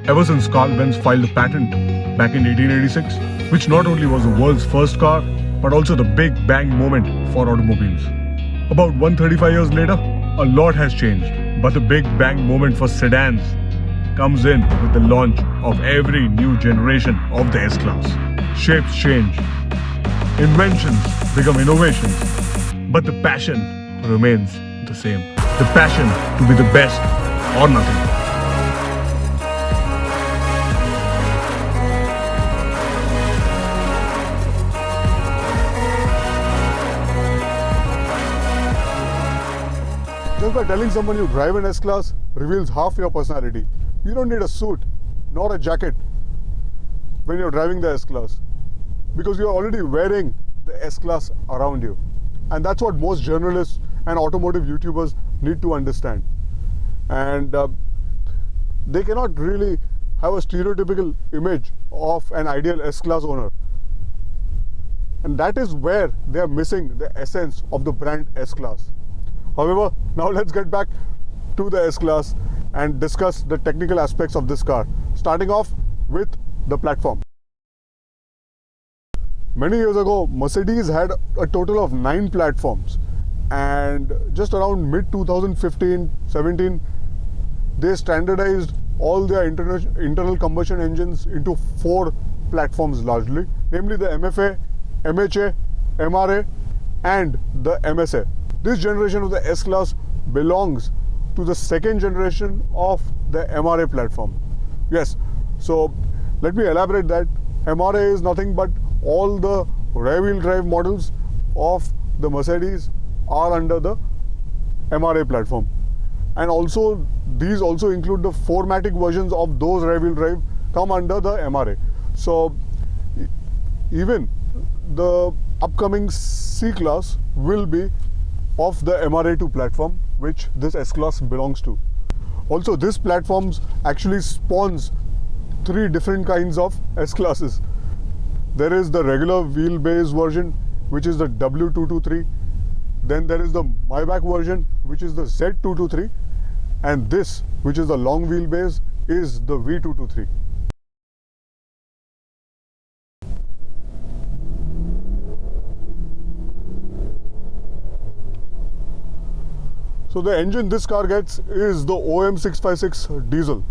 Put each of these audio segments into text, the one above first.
ever since Carl Benz filed a patent back in 1886, which not only was the world's first car, but also the big bang moment for automobiles. About 135 years later, a lot has changed, but the big bang moment for sedans comes in with the launch of every new generation of the S-Class. Shapes change, inventions become innovations, but the passion remains the same. The passion to be the best or nothing. Just by telling someone you drive an S-Class reveals half your personality. You don't need a suit nor a jacket when you're driving the S-Class, because you're already wearing the S-Class around you. And that's what most journalists and automotive YouTubers need to understand. And they cannot really have a stereotypical image of an ideal S-Class owner. And that is where they are missing the essence of the brand S-Class. However, now let's get back to the S-Class and discuss the technical aspects of this car, starting off with the platform. Many years ago, Mercedes had a total of 9 platforms, and just around mid-2015-17, they standardized all their internal combustion engines into 4 platforms largely, namely the MFA, MHA, MRA and the MSA. This generation of the S-Class belongs to the second generation of the MRA platform. Yes, so let me elaborate that. MRA is nothing but all the rear-wheel drive models of the Mercedes are under the MRA platform. And also, these also include the 4MATIC versions of those rear-wheel drive come under the MRA. So, even the upcoming C-Class will be of the MRA2 platform, which this S-Class belongs to. Also, this platforms actually spawns 3 different kinds of S-Classes. There is the regular wheelbase version, which is the W223. Then there is the Maybach version, which is the Z223. And this, which is the long wheelbase, is the V223. So the engine this car gets is the OM656 diesel,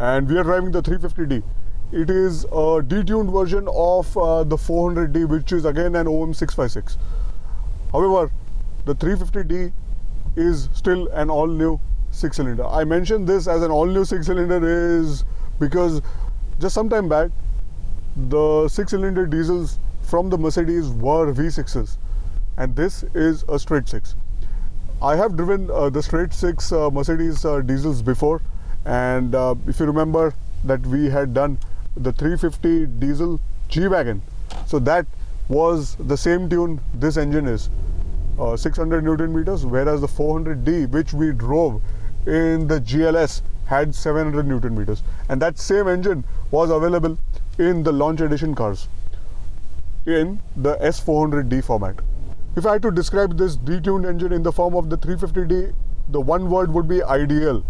and we are driving the 350D. It is a detuned version of the 400D, which is again an OM656. However, the 350D is still an all-new 6-cylinder. I mentioned this as an all-new 6-cylinder is because just some time back, the 6-cylinder diesels from the Mercedes were V6s, and this is a straight 6. I have driven the straight 6 Mercedes diesels before, and if you remember that we had done the 350 diesel G-Wagon, so that was the same tune this engine is, 600 Newton meters, whereas the 400D which we drove in the GLS had 700 Newton meters, and that same engine was available in the launch edition cars in the S400D format. If I had to describe this detuned engine in the form of the 350D, the one word would be ideal.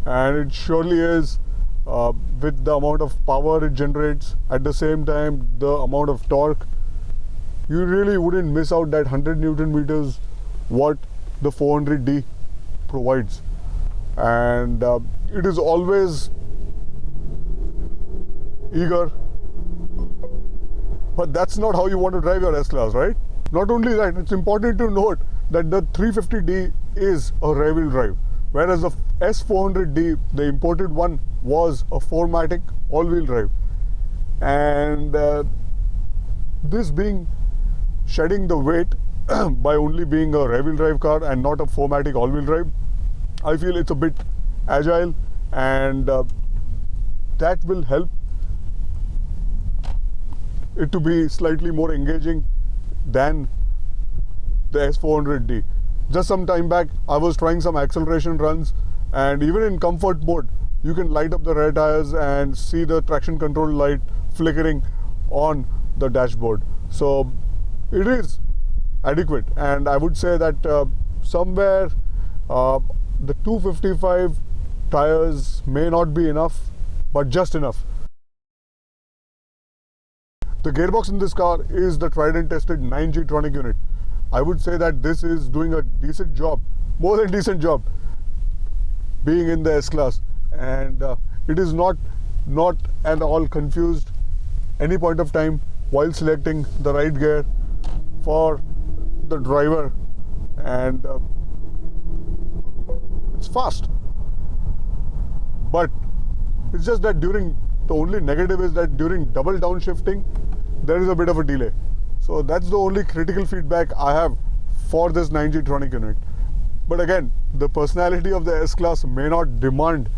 And it surely is, with the amount of power it generates, at the same time the amount of torque. You really wouldn't miss out that 100 Newton meters what the 400D provides. And it is always eager. But that's not how you want to drive your S-Class, right? Not only that, it's important to note that the 350D is a rear-wheel drive, whereas the S400D, the imported one, was a 4MATIC all-wheel drive. And this being shedding the weight by only being a rear-wheel drive car and not a 4MATIC all-wheel drive, I feel it's a bit agile, and that will help it to be slightly more engaging than the S400D. Just some time back, I was trying some acceleration runs, and even in comfort mode, you can light up the rear tires and see the traction control light flickering on the dashboard. So it is adequate, and I would say that somewhere the 255 tires may not be enough but just enough. The gearbox in this car is the tried and tested 9G tronic unit. I would say that this is doing a decent job, more than decent job, being in the S-Class, and it is not at all confused any point of time while selecting the right gear for the driver, and it's fast. But it's just that the only negative is that during double downshifting there is a bit of a delay. So that's the only critical feedback I have for this 9G tronic unit. But again, the personality of the S-Class may not demand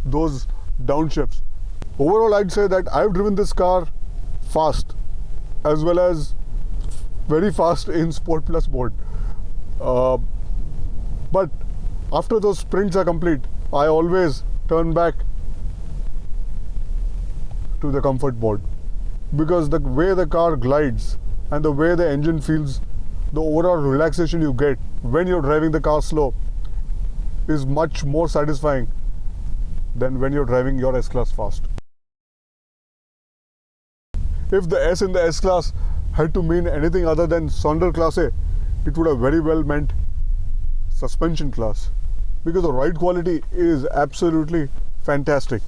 those downshifts. Overall, I'd say that I've driven this car fast, as well as very fast in Sport Plus mode. But after those sprints are complete, I always turn back to the comfort mode, because the way the car glides and the way the engine feels, the overall relaxation you get when you're driving the car slow is much more satisfying than when you're driving your S-Class fast. If the S in the S-Class had to mean anything other than Sonderklasse, it would have very well meant suspension class, because the ride quality is absolutely fantastic.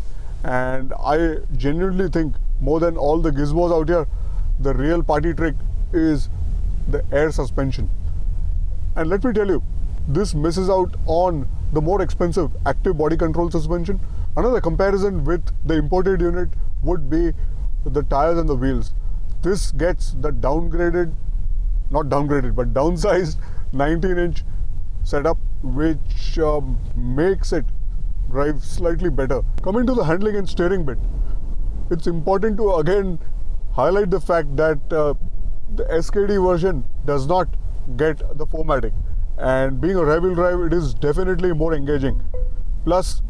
And I genuinely think, more than all the gizmos out here, the real party trick is the air suspension. And let me tell you, this misses out on the more expensive active body control suspension. Another comparison with the imported unit would be the tires and the wheels. This gets the downsized 19-inch setup, which makes it drive slightly better. Coming to the handling and steering bit, it's important to again highlight the fact that the SKD version does not get the 4MATIC, and being a rear-wheel drive, it is definitely more engaging. Plus,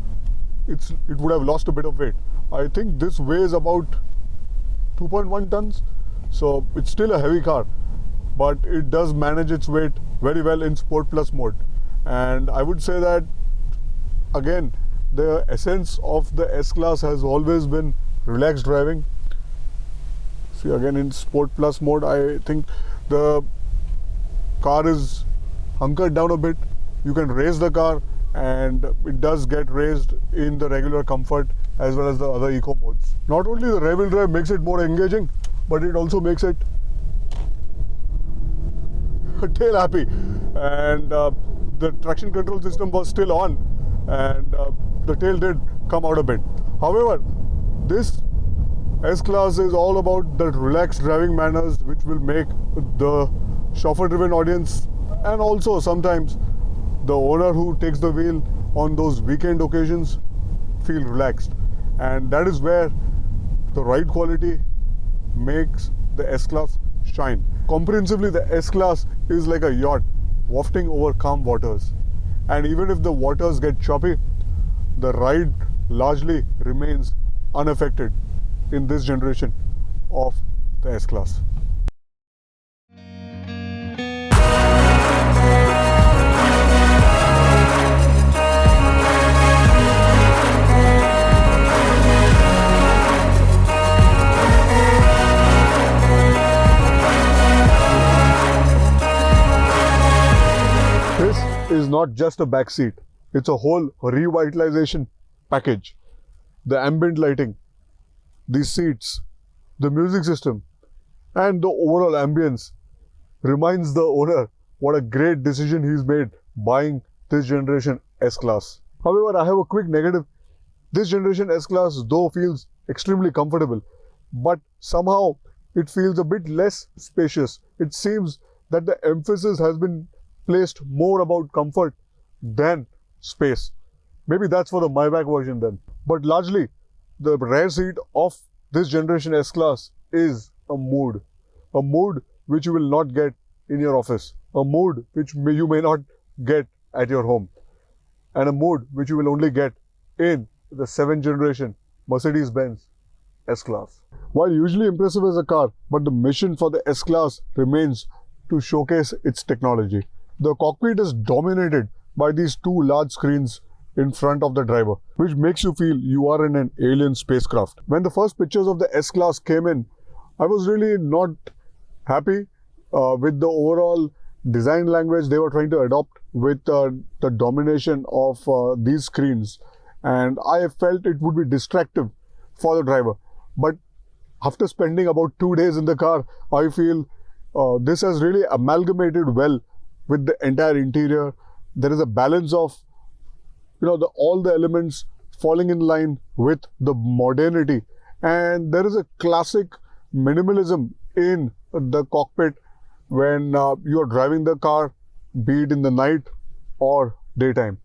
it would have lost a bit of weight. I think this weighs about 2.1 tons, so it's still a heavy car, but it does manage its weight very well in Sport Plus mode. And I would say that again, the essence of the S-Class has always been relaxed driving. See, again in Sport Plus mode, I think the car is hunkered down a bit. You can raise the car, and it does get raised in the regular comfort as well as the other eco modes. Not only the rear-wheel drive makes it more engaging, but it also makes it tail happy. And the traction control system was still on, and the tail did come out a bit. However, this S-Class is all about the relaxed driving manners, which will make the chauffeur-driven audience, and also sometimes the owner who takes the wheel on those weekend occasions, feel relaxed. And that is where the ride quality makes the S-Class shine. Comprehensively, the S-Class is like a yacht wafting over calm waters. And even if the waters get choppy, the ride largely remains unaffected in this generation of the S-Class. Is not just a back seat, it's a whole revitalization package. The ambient lighting, the seats, the music system, and the overall ambience reminds the owner what a great decision he's made buying this generation S-Class. However, I have a quick negative. This generation S-Class though feels extremely comfortable, but somehow it feels a bit less spacious. It seems that the emphasis has been placed more about comfort than space. Maybe that's for the Maybach version then. But largely, the rear seat of this generation S-Class is a mood which you will not get in your office, a mood which you may not get at your home, and a mood which you will only get in the 7th generation Mercedes-Benz S-Class. While usually impressive as a car, but the mission for the S-Class remains to showcase its technology. The cockpit is dominated by these two large screens in front of the driver, which makes you feel you are in an alien spacecraft. When the first pictures of the S-Class came in, I was really not happy with the overall design language they were trying to adopt with the domination of these screens, and I felt it would be distractive for the driver. But after spending about 2 days in the car, I feel this has really amalgamated well with the entire interior. There is a balance of all the elements falling in line with the modernity, and there is a classic minimalism in the cockpit when you are driving the car, be it in the night or daytime.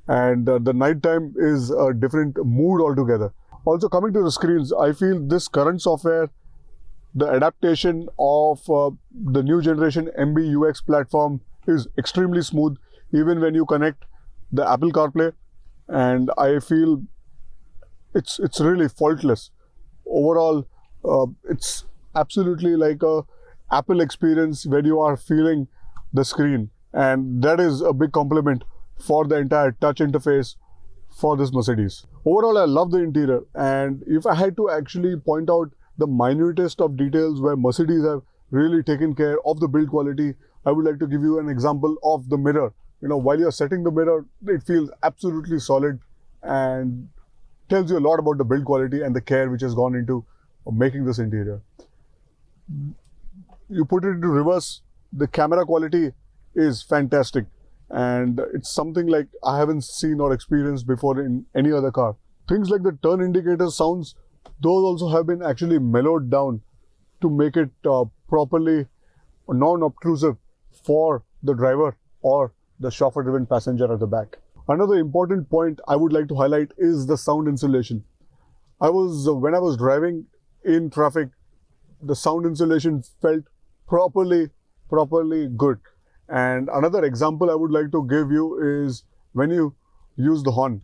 And the nighttime is a different mood altogether. Also, coming to the screens, I feel this current software, the adaptation of the new generation MBUX platform is extremely smooth, even when you connect the Apple CarPlay, and I feel it's really faultless. Overall, it's absolutely like a Apple experience when you are feeling the screen, and that is a big compliment for the entire touch interface for this Mercedes. Overall, I love the interior, and if I had to actually point out the minutest of details where Mercedes have really taken care of the build quality, I would like to give you an example of the mirror. While you're setting the mirror, it feels absolutely solid and tells you a lot about the build quality and the care which has gone into making this interior. You put it into reverse, the camera quality is fantastic, and it's something like I haven't seen or experienced before in any other car. Things like the turn indicator sounds, those also have been actually mellowed down to make it properly non-obtrusive for the driver or the chauffeur-driven passenger at the back. Another important point I would like to highlight is the sound insulation. When I was driving in traffic, the sound insulation felt properly good. And another example I would like to give you is when you use the horn.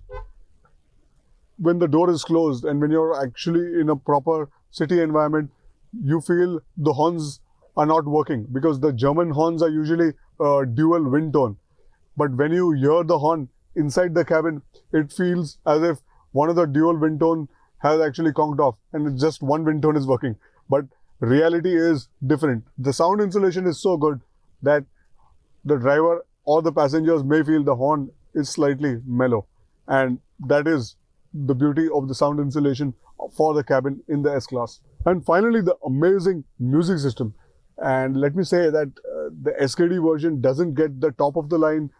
When the door is closed and when you're actually in a proper city environment, you feel the horns are not working because the German horns are usually dual wind tone. But when you hear the horn inside the cabin, it feels as if one of the dual wind tone has actually conked off and just one wind tone is working. But reality is different. The sound insulation is so good that the driver or the passengers may feel the horn is slightly mellow, and that is the beauty of the sound insulation for the cabin in the S-Class. And finally, the amazing music system. And let me say that the SKD version doesn't get the top of the line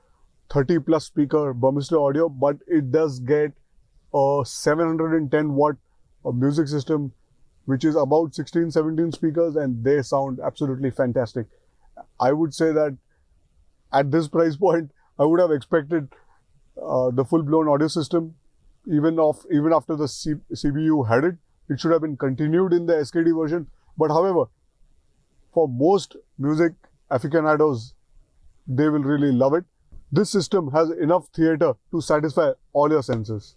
30 plus speaker Burmester audio, but it does get a 710 watt music system, which is about 16-17 speakers, and they sound absolutely fantastic. I would say that at this price point, I would have expected the full-blown audio system. Even after the CBU had it, it should have been continued in the SKD version. But however, for most music aficionados, they will really love it. This system has enough theater to satisfy all your senses.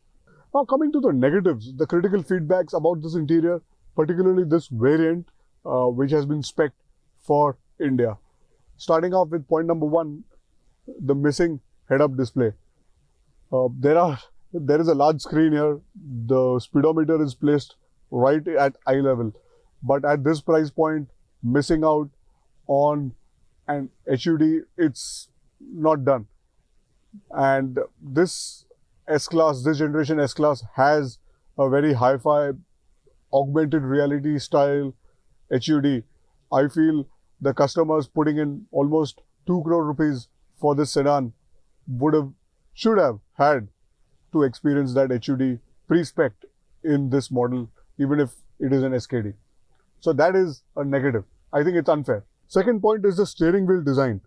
Now coming to the negatives, the critical feedbacks about this interior, particularly this variant, which has been spec'd for India. Starting off with point number 1, the missing head-up display. There is a large screen here. The speedometer is placed right at eye level, but at this price point, missing out on an HUD, it's not done. And this S-Class, this generation S-Class has a very hi-fi augmented reality style HUD. I feel the customers putting in almost 2 crore rupees for this sedan should have had to experience that HUD pre-spec'd in this model, even if it is an SKD. So that is a negative. I think it's unfair. Second point is the steering wheel design.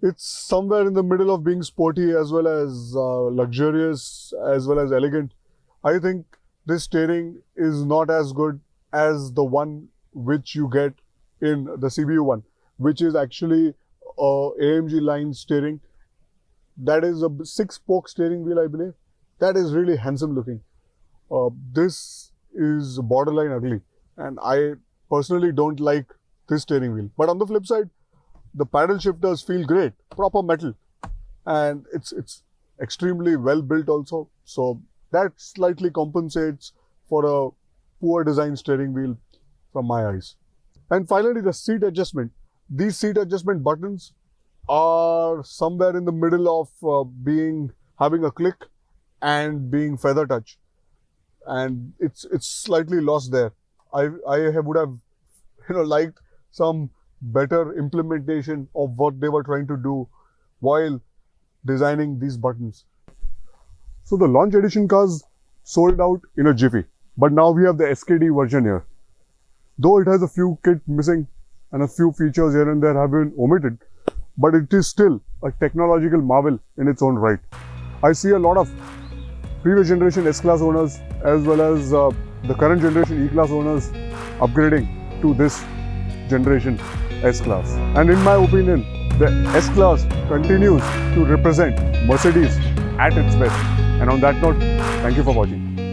It's somewhere in the middle of being sporty as well as luxurious as well as elegant. I think this steering is not as good as the one which you get in the CBU one, which is actually a AMG line steering. That is a 6-spoke steering wheel, I believe. That is really handsome looking. This is borderline ugly, and I personally don't like this steering wheel. But on the flip side, the paddle shifters feel great, proper metal. and it's extremely well built also. So that slightly compensates for a poor design steering wheel from my eyes. And finally, the seat adjustment. These seat adjustment buttons are somewhere in the middle of having a click and being feather touch, and it's slightly lost there. I would have liked some better implementation of what they were trying to do while designing these buttons. So the launch edition cars sold out in a jiffy, but now we have the SKD version here. Though it has a few kits missing and a few features here and there have been omitted, but it is still a technological marvel in its own right. I see a lot of previous generation S-Class owners as well as the current generation E-Class owners upgrading to this generation S-Class. And in my opinion, the S-Class continues to represent Mercedes at its best. And on that note, thank you for watching.